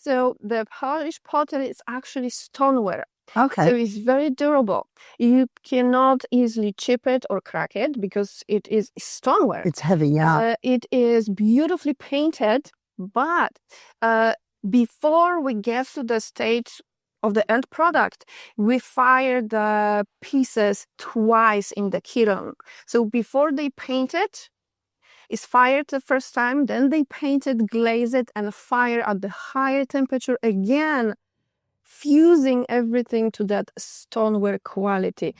So the Polish pottery is actually stoneware. Okay. So it's very durable. You cannot easily chip it or crack it because it is stoneware. It's heavy, yeah. It is beautifully painted, but before we get to the stage of the end product, we fire the pieces twice in the kiln. So before they paint it, it's fired the first time, then they paint it, glaze it, and fire at the higher temperature again, fusing everything to that stoneware quality.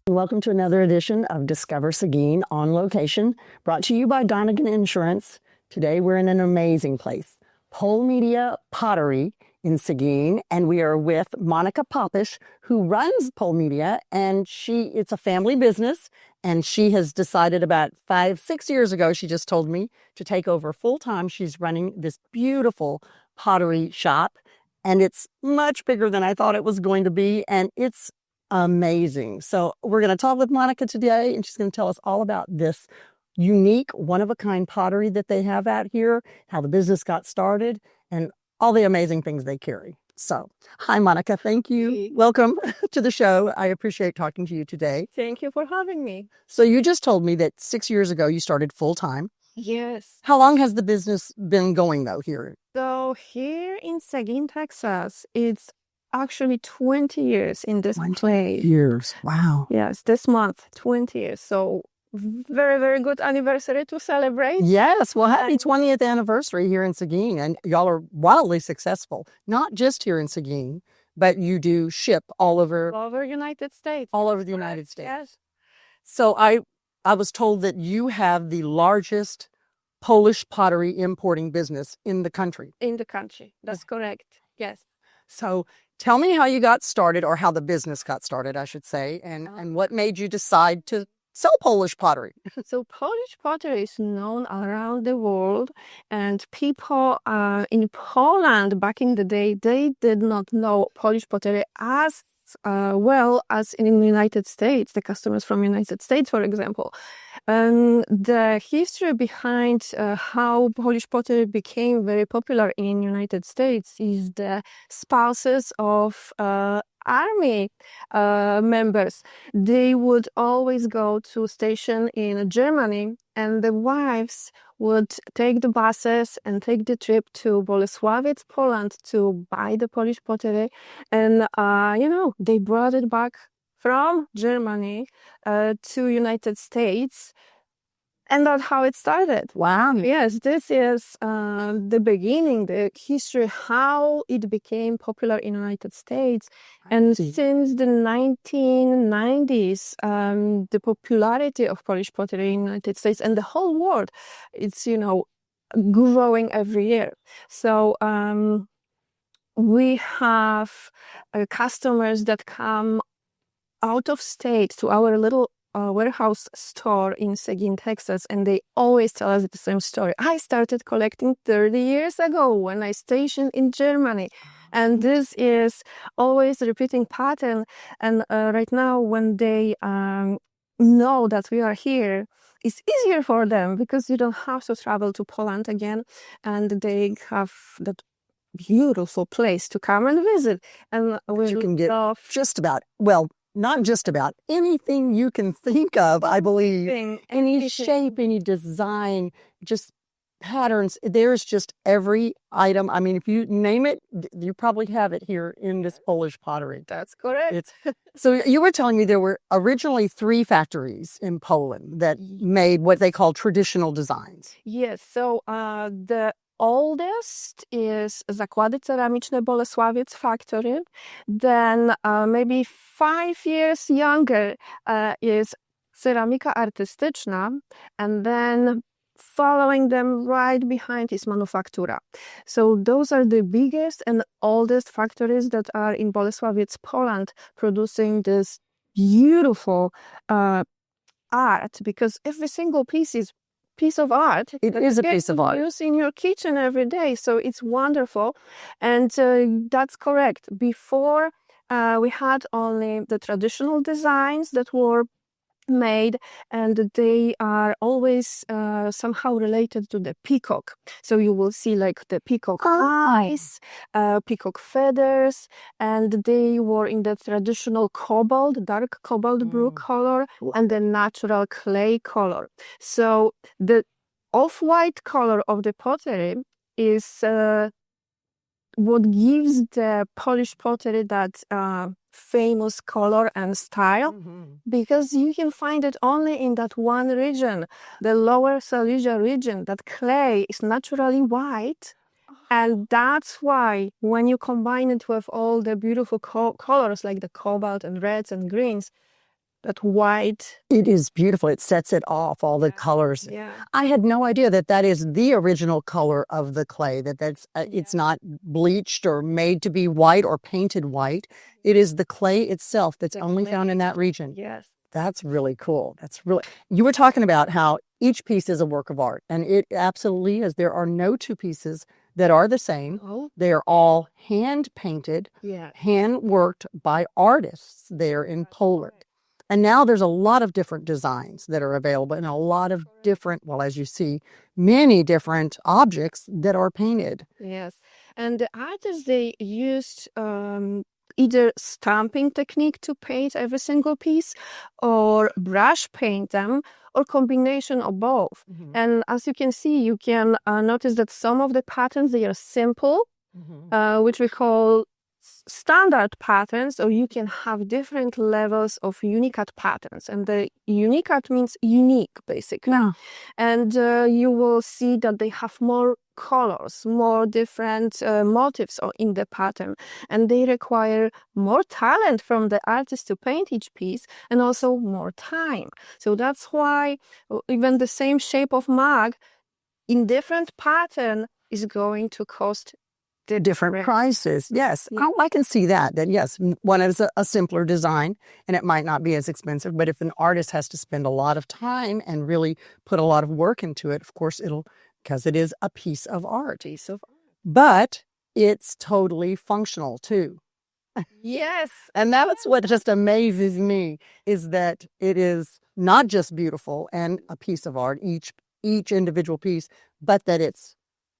Welcome to another edition of Discover Seguin on location, brought to you by Donegan Insurance. Today we're in an amazing place, Polmedia Pottery in Seguin, and we are with Monika Papiez, who runs Polemedia, and it's a family business, and she has decided about 5-6 years ago, she just told me, to take over full-time. She's running this beautiful pottery shop, and it's much bigger than I thought it was going to be, and it's amazing. So we're going to talk with Monika today, and she's going to tell us all about this unique, one-of-a-kind pottery that they have out here, how the business got started, and all the amazing things they carry. So, hi, Monika. Thank you. Hey. Welcome to the show. I appreciate talking to you today. Thank you for having me. So you just told me that 6 years ago you started full-time. Yes. How long has the business been going, though, here? So here in Seguin, Texas, it's actually 20 years in this 20 place. years. Wow. Yes, this month, 20 years. So very, very good anniversary to celebrate. Yes. Well, happy 20th anniversary here in Seguin. And y'all are wildly successful, not just here in Seguin, but you do ship all over United States. all over the United States. Yes. So I was told that you have the largest Polish pottery importing business in the country. In the country. That's correct. Yes. So tell me how you got started, or how the business got started, I should say, and what made you decide to sell Polish pottery? So Polish pottery is known around the world, and people in Poland back in the day, they did not know Polish pottery as well as in the United States, the customers from the United States, for example. The history behind how Polish pottery became very popular in the United States is the spouses of army members. They would always go to station in Germany, and the wives would take the buses and take the trip to Bolesławiec, Poland, to buy the Polish pottery. And, they brought it back from Germany to United States. And that's how it started. Wow. Yes, this is the beginning, the history, how it became popular in the United States. And since the 1990s, the popularity of Polish pottery in the United States and the whole world, it's, growing every year. So we have customers that come out of state to our little warehouse store in Seguin, Texas, and they always tell us the same story. I started collecting 30 years ago when I stationed in Germany. And this is always a repeating pattern. And right now, when they know that we are here, it's easier for them because you don't have to travel to Poland again, and they have that beautiful place to come and visit. And you can get just about, well, not just about, anything you can think of, I believe. Any shape, any design, just patterns. There's just every item. I mean, if you name it, you probably have it here in this Polish pottery. That's correct. So you were telling me there were originally 3 factories in Poland that made what they call traditional designs. Yes. So the oldest is Zakłady Ceramiczne Bolesławiec factory. Then maybe 5 years younger is Ceramika Artystyczna, and then following them right behind is Manufaktura. So those are the biggest and oldest factories that are in Bolesławiec, Poland, producing this beautiful art, because every single piece is piece of art. It is a piece of art. Use in your kitchen every day, so it's wonderful, and that's correct. Before, we had only the traditional designs that were made, and they are always somehow related to the peacock. So you will see like the peacock eyes, peacock feathers, and they were in the traditional cobalt, dark cobalt blue color, and the natural clay color. So the off-white color of the pottery is what gives the Polish pottery that famous color and style, because you can find it only in that one region, the Lower Silesia region. That clay is naturally white, and that's why when you combine it with all the beautiful colors like the cobalt and reds and greens, that white. It is beautiful. It sets it off, all the colors. Yeah. I had no idea that that is the original color of the clay, that's it's not bleached or made to be white or painted white. It is the clay itself that's only found in that region. Yes. That's really cool. You were talking about how each piece is a work of art, and it absolutely is. There are no two pieces that are the same. Oh. They are all hand painted, hand worked by artists there in Poland. And now there's a lot of different designs that are available, and a lot of different, well, as you see, many different objects that are painted. Yes. And the artists, they used either stamping technique to paint every single piece, or brush paint them, or combination of both. And as you can see, you can notice that some of the patterns, they are simple, which we call standard patterns, or you can have different levels of unicat patterns. And the unicat means unique, basically. And you will see that they have more colors, more different motifs in the pattern, and they require more talent from the artist to paint each piece, and also more time. So that's why even the same shape of mug in different pattern is going to cost the different prices. Yes. I can see that yes, one is a simpler design and it might not be as expensive, but if an artist has to spend a lot of time and really put a lot of work into it, of course because it is a piece of art. But it's totally functional too. Yes. And that's what just amazes me, is that it is not just beautiful and a piece of art, each individual piece, but that it's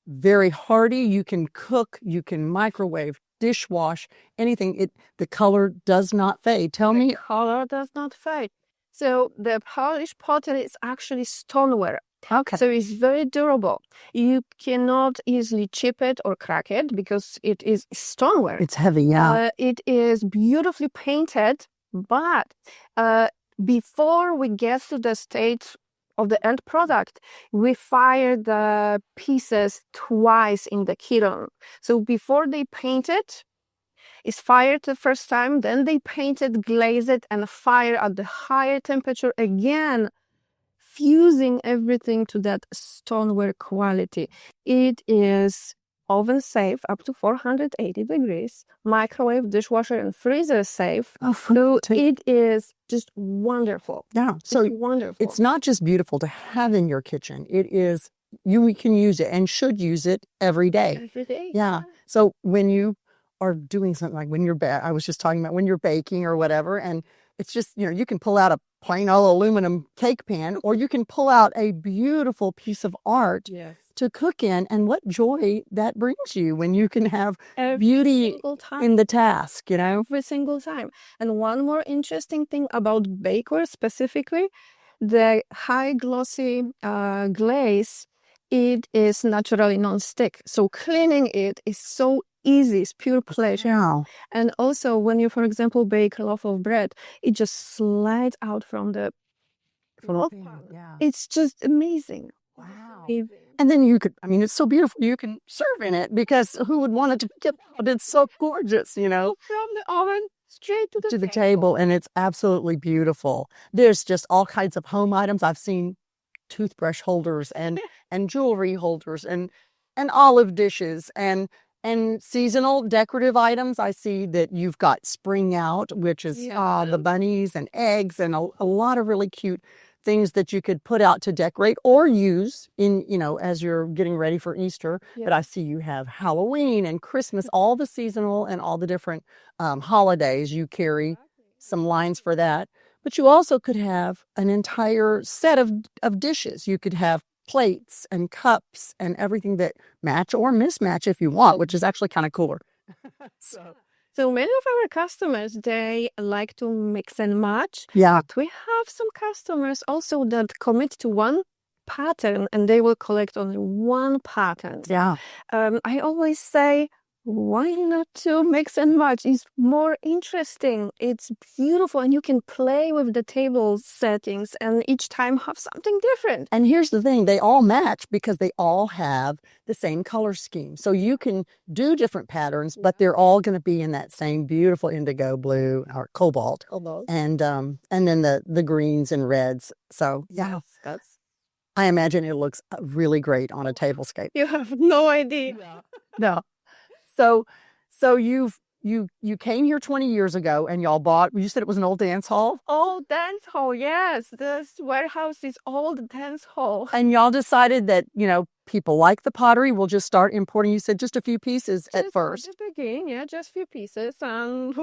very hardy. You can cook, you can microwave, dishwash, anything. The color does not fade. Tell me. The color does not fade. So the Polish pottery is actually stoneware. Okay. So it's very durable. You cannot easily chip it or crack it because it is stoneware. It's heavy, yeah. It is beautifully painted, but before we get to the stage of the end product, we fire the pieces twice in the kiln. So before they paint it, it's fired the first time, then they paint it, glaze it, and fire at the higher temperature again, fusing everything to that stoneware quality. It is oven safe up to 480 degrees, microwave, dishwasher, and freezer safe. So it is just wonderful. Yeah, so it's wonderful. It's not just beautiful to have in your kitchen. It is, you can use it and should use it every day. Every day. Yeah. So when you are doing something like I was just talking about when you're baking or whatever, and it's just, you can pull out a plain old aluminum cake pan, or you can pull out a beautiful piece of art to cook in, and what joy that brings you when you can have beauty in the task, Every single time. And one more interesting thing about bakeware specifically, the high glossy glaze, it is naturally non-stick. So cleaning it is so easy, it's pure pleasure. Wow. And also when you, for example, bake a loaf of bread, it just slides out from the loaf pan. It's just amazing. Wow. And then you could, it's so beautiful, you can serve in it, because who would want it to get out? It's so gorgeous, From the oven straight to the table. And it's absolutely beautiful. There's just all kinds of home items. I've seen toothbrush holders and jewelry holders and olive dishes and seasonal decorative items. I see that you've got spring out, which is the bunnies and eggs and a lot of really cute things that you could put out to decorate or use in, you know, as you're getting ready for Easter. Yeah. But I see you have Halloween and Christmas, all the seasonal and all the different holidays. You carry some lines for that. But you also could have an entire set of dishes. You could have plates and cups and everything that match or mismatch if you want, which is actually kind of cooler. So many of our customers, they like to mix and match. Yeah. But we have some customers also that commit to one pattern and they will collect only one pattern. Yeah. I always say, why not to mix and match? It's more interesting. It's beautiful and you can play with the table settings and each time have something different. And here's the thing, they all match because they all have the same color scheme. So you can do different patterns, but they're all going to be in that same beautiful indigo blue or cobalt. And then the greens and reds. So yeah, I imagine it looks really great on a tablescape. You have no idea. No. So you came here 20 years ago and y'all bought, you said it was an old dance hall? Old dance hall, yes. This warehouse is old dance hall. And y'all decided that, you know, people like the pottery, we'll just start importing. You said just a few pieces at first. At the beginning, yeah, just few pieces. And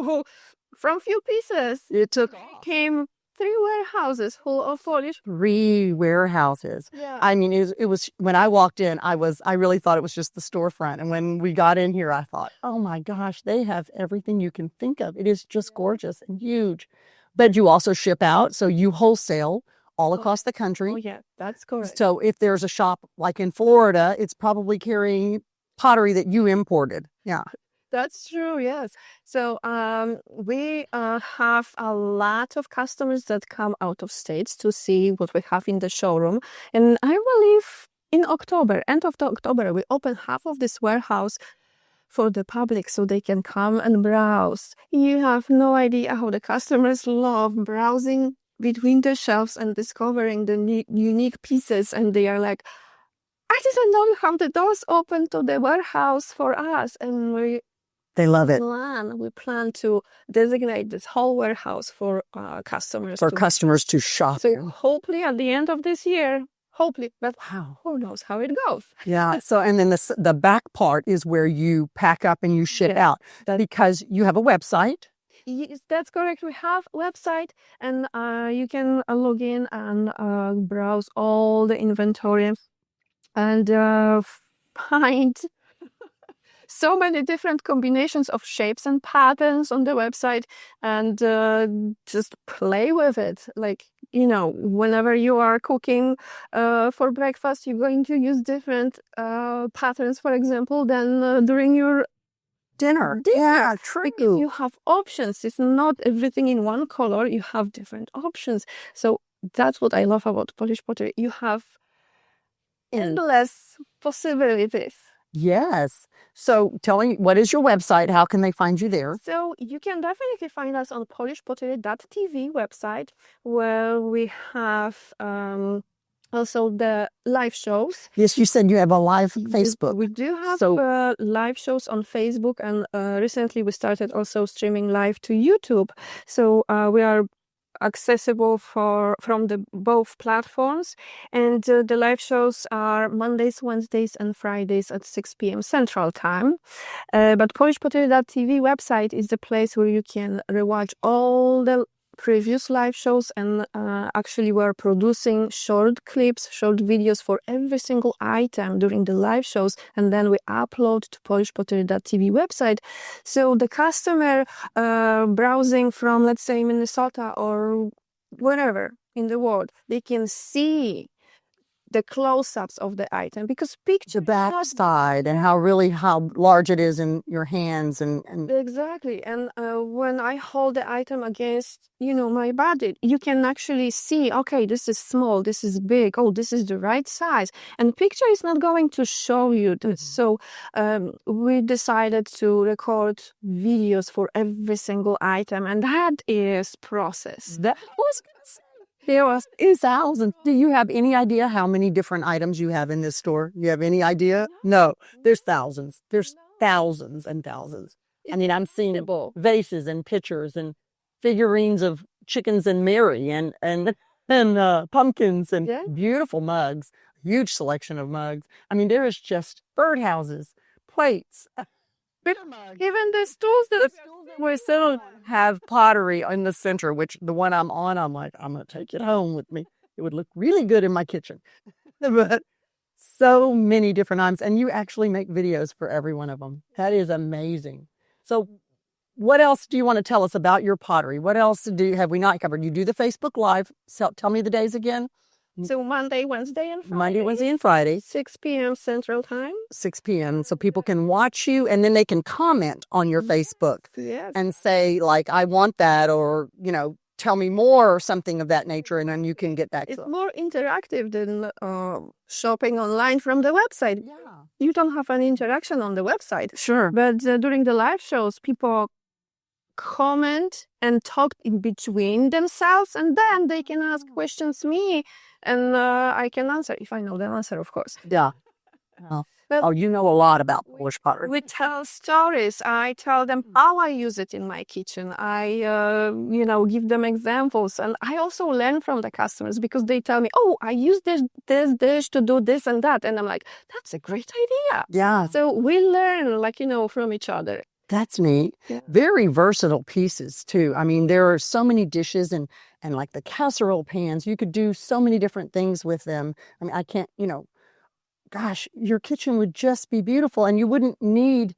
from few pieces, It took came 3 warehouses full of Polish. 3 warehouses. Yeah. I mean, it was when I walked in, I really thought it was just the storefront. And when we got in here, I thought, oh my gosh, they have everything you can think of. It is just gorgeous and huge. But you also ship out, so you wholesale all across the country. Oh yeah, that's correct. So if there's a shop like in Florida, it's probably carrying pottery that you imported. Yeah. That's true, yes. So we have a lot of customers that come out of states to see what we have in the showroom. And I believe in October, end of October, we open half of this warehouse for the public so they can come and browse. You have no idea how the customers love browsing between the shelves and discovering the unique pieces. And they are like, I didn't know how the doors open to the warehouse for us. And they love it. We plan to designate this whole warehouse for customers. Customers to shop. So hopefully at the end of this year, but who knows how it goes. Yeah. So, and then the back part is where you pack up and you ship out because you have a website. Yes, that's correct. We have a website and you can log in and browse all the inventory and find so many different combinations of shapes and patterns on the website and just play with it. Like, you know, whenever you are cooking for breakfast, you're going to use different patterns, for example, than during your dinner. Yeah, true. Because you have options. It's not everything in one color. You have different options. So that's what I love about Polish pottery. You have endless possibilities. Yes. So tell me, what is your website? How can they find you there? So you can definitely find us on polishpottery.tv website, where we have also the live shows. Yes, you said you have a live Facebook. We do have live shows on Facebook, and recently we started also streaming live to YouTube. So we are accessible from both platforms, and the live shows are Mondays, Wednesdays and Fridays at 6 p.m. Central Time. But polishpottery.tv website is the place where you can rewatch all the previous live shows, and actually we're producing short clips, short videos for every single item during the live shows, and then we upload to polishpottery.tv website. So the customer browsing from, let's say, Minnesota or wherever in the world, they can see the close-ups of the item, because picture the back side and how large it is in your hands and exactly. And when I hold the item against, you know, my body, you can actually see, okay, this is small, this is big, oh, this is the right size, and picture is not going to show you this. So we decided to record videos for every single item, and that is process. That was there was thousands. Do you have any idea how many different items you have in this store? You have any idea? No, there's thousands. There's thousands and thousands. I mean, I'm seeing vases and pictures and figurines of chickens and Mary and and pumpkins and Yeah. beautiful mugs, huge selection of mugs. I mean, there is just birdhouses, plates, bitter mugs. Even the stools that We still have pottery in the center, which the one I'm on, I'm like, I'm going to take it home with me. It would look really good in my kitchen. But so many different items, and you actually make videos for every one of them. That is amazing. So what else do you want to tell us about your pottery? What else have we not covered? You do the Facebook Live. So tell me the days again. So Monday, Wednesday, and Friday. Monday, Wednesday, and Friday. 6 p.m. Central Time. 6 p.m. So people can watch you, and then they can comment on your Facebook Yes. and say, like, I want that, or, tell me more or something of that nature, and then you can get back to It's them. more interactive than shopping online from the website. Yeah. You don't have any interaction on the website. Sure. But during the live shows, people comment and talk in between themselves, and then they can ask questions me, and I can answer if I know the answer, of course. Yeah. But You know a lot about Polish pottery. we tell stories. I tell them how I use it in my kitchen. I, give them examples, and I also learn from the customers because they tell me, "Oh, I use this dish to do this and that," and I'm like, "That's a great idea." Yeah. So we learn, from each other. That's neat. Yeah. Very versatile pieces too. I mean, there are so many dishes and like the casserole pans. You could do so many different things with them. I mean, I can't, gosh, your kitchen would just be beautiful, and you wouldn't need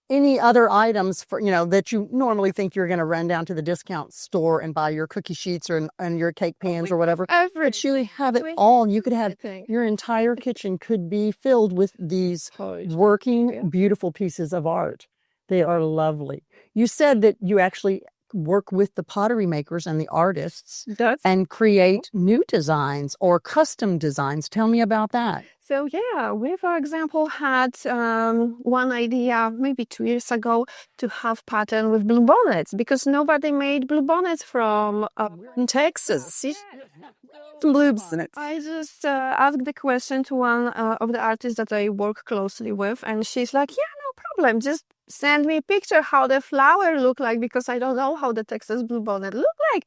any other items for, that you normally think you're going to run down to the discount store and buy your cookie sheets and your cake pans or whatever. But you have it all. You could have your entire kitchen could be filled with these working, beautiful pieces of art. They are lovely. You said that you actually work with the pottery makers and the artists and create new designs or custom designs. Tell me about that. So yeah, we, for example, had one idea maybe 2 years ago to have pattern with blue bonnets, because nobody made blue bonnets from in Texas. Blues. I just asked the question to one of the artists that I work closely with, and she's like, "Yeah, no problem. Just send me a picture how the flower look like, because I don't know how the Texas blue bonnet look like."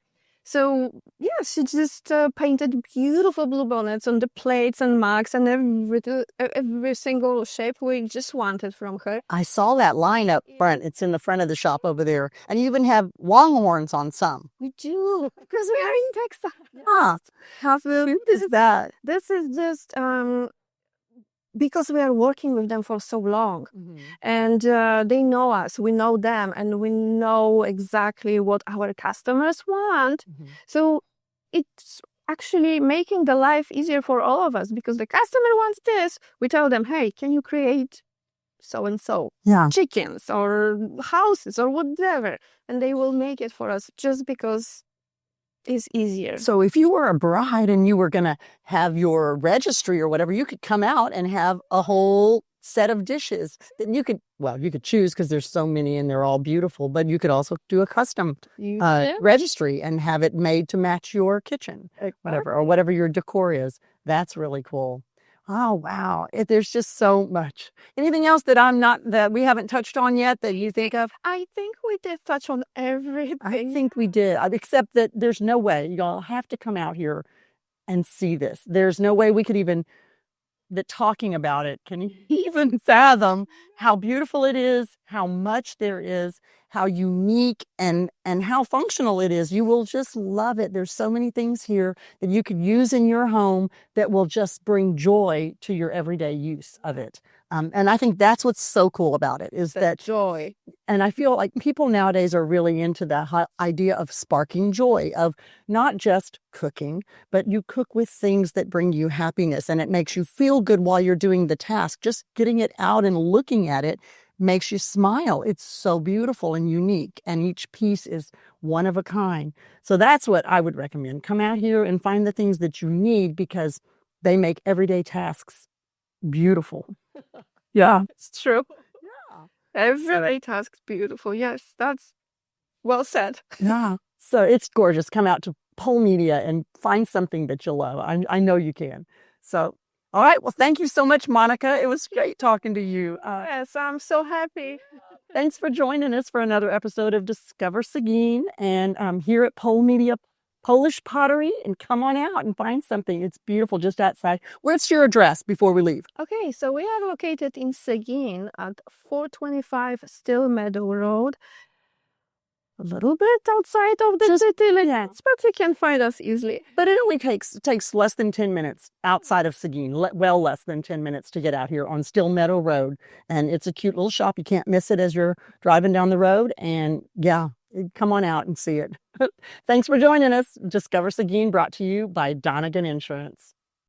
So yeah, she just painted beautiful blue bonnets on the plates and mugs and every single shape we just wanted from her. I saw that line up front. It's in the front of the shop over there. And you even have longhorns on some. We do, because we are in Texas. Ah, how good is that? This is just because we are working with them for so long, and they know us, we know them, and we know exactly what our customers want. So it's actually making the life easier for all of us, because the customer wants this. We tell them, "Hey, can you create so-and-so chickens or houses or whatever?" And they will make it for us just because is easier. So if you were a bride and you were going to have your registry or whatever, you could come out and have a whole set of dishes that you could choose, because there's so many and they're all beautiful, but you could also do a custom registry and have it made to match your kitchen, whatever your decor is. That's really cool. Oh, wow. There's just so much. Anything else that we haven't touched on yet that you think of? I think we did touch on everything. I think we did, except that there's no way. Y'all have to come out here and see this. There's no way we could even, that talking about it can even fathom how beautiful it is, how much there is, how unique and how functional it is. You will just love it. There's so many things here that you could use in your home that will just bring joy to your everyday use of it. And I think that's what's so cool about it, is that joy. And I feel like people nowadays are really into that idea of sparking joy, of not just cooking, but you cook with things that bring you happiness, and it makes you feel good while you're doing the task. Just getting it out and looking at it makes you smile. It's so beautiful and unique, and each piece is one of a kind. So that's what I would recommend. Come out here and find the things that you need, because they make everyday tasks beautiful. Yeah, it's true. Yeah, everyday task's beautiful. Yes, that's well said. Yeah, so it's gorgeous. Come out to Polemedia and find something that you'll love. I know you can. So, all right. Well, thank you so much, Monika. It was great talking to you. Yes, I'm so happy. Thanks for joining us for another episode of Discover Seguin, and here at Polmedia Polish pottery and come on out and find something. It's beautiful just outside. Where's your address before we leave? Okay, so we are located in Seguin at 425 Still Meadow Road. A little bit outside of the city limits, but you can find us easily. But it only takes less than 10 minutes outside of Seguin, well less than 10 minutes to get out here on Still Meadow Road. And it's a cute little shop. You can't miss it as you're driving down the road. And yeah, come on out and see it. Thanks for joining us. Discover Seguin, brought to you by Donegan Insurance.